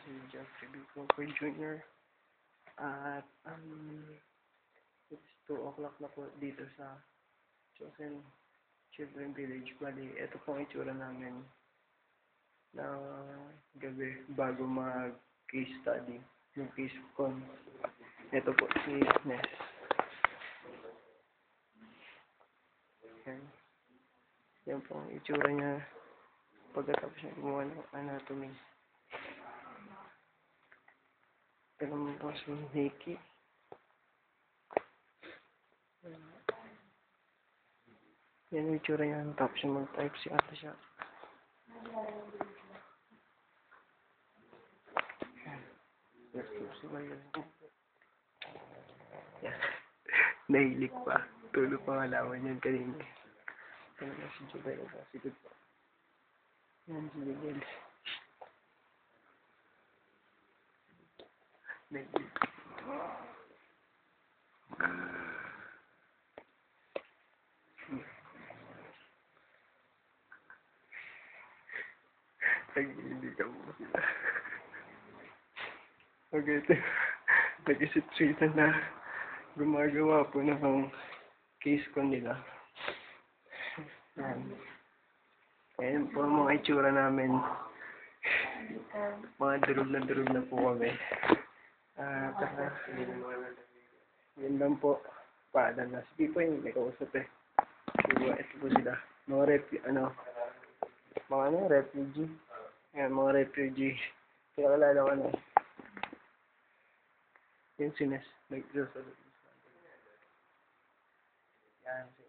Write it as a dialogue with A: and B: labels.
A: si Jeffrey B. Cooper Jr. At it's 2 o'clock na po dito sa Chosen Children Village. Bali, ito po ang itsura namin na gabi bago mag-case study, yung case con. Ito po si Ness. Yan. Yan po ang itsura niya pagkatapos niya gumawa ng anatomy. Ito naman po si Nikki. Yan yung itsura niya. Tapos yung mag-type si ate siya. Yan. Nahilig pa. Tulog pa ngalaman yan kanina. Ito naman si Jubel. Sikot pa. Yan si Miguel. Nahilig. Nag-iiligaw mo sila. Okay, ito. Nag-isip-sitan na gumagawa po ng case ko nila. Yan. Ayan po ang mga itsura namin. Mga durog na po kami. Yun lang po. Paalam na. Sige po yung may kausap eh. Diba, ito po sila. Mga refugee. Ayan, mga refugee. Kaya kalala ko na. Yan si Ness. Nag-sasagot. Yan si